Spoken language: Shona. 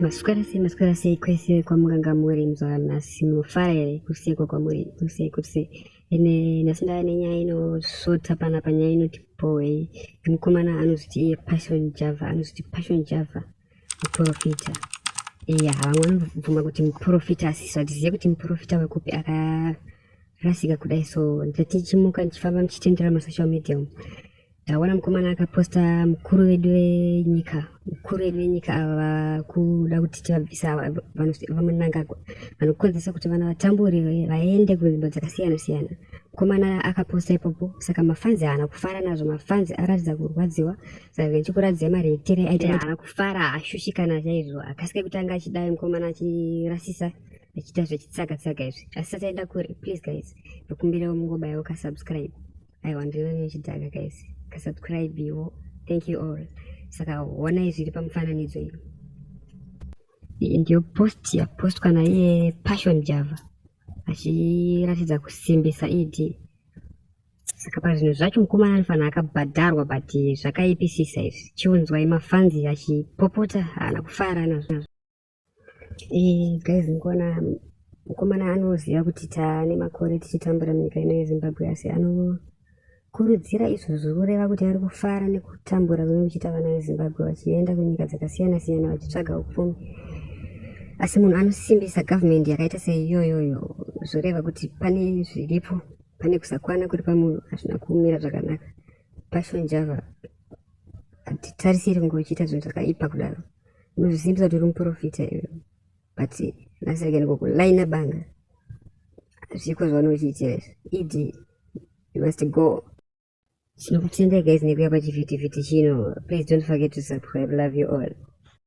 Masukara sei kwese kwa mganga mwere mzoa na simu fare kursi kwa mwere kursi ene nasinda nenya ino sota pana panya ino tipoe mkumana anusti passion java profita ya wangu vuma kuti profita sisadizie kuti profita wekupe aka rasika kudai so ndatichimuka nchifamba mchitendera social media wana mkumana akaposta mkuru wedu nyika ava kuda kutiti vabvisa vamunangagwa vanokonzesa kuti vana vatamburi vaende kunzvimbo dzakasiyana mkumana akaposta ipopo saka mafanzi haana kufara nazvo mafanzi aratidza kurwadziwa saka nechikuradziwa maretere aita haana kufara ashushikana chaizvo akasika kutanga achidai mkumana achirasisa achiita zvechitsaka izvi asi sataenda kure please guys ndokumbirawo mungobayawo kasubscribe aiwa ndino nechidhaka guys kasubscribe iwo thank you all saka onai zviri pamufananidzo iyo ndiyo post kana iye passion java achiratidza kusimbisa id saka pazvinhu zvacho mukomana anofanira akabhadharwa but zvakaipisisa izvi chiunzwa mafanzi achipopota haana kufara nazvo guys nikuona mukomana anoziva kuti taane makore tichitambura munyika ino yeZimbabwe asi kurudzira izvozvo kureva kuti ari kufara nekutambura kune kuchita vana veZimbabwe vachienda kunyika dzakasiyana vachitsvaga upfumi asi munhu anosimbisa government yakaita seiyoyoyo zvoreva kuti pane zviripo pane kusakwana kuri pamunhu hazvina kumira zvakanaka passion java hatitarisiri kunge uchiita zvinhu zvakaipa kudaro unozvisimbisa kuti uri muprofita iyoyo but nasirege ngokulaina banga zviko zvaunochiitira izvi you must go. Guys, nekuya pachivhitivhiti chino. Please don't forget to subscribe. Love you all.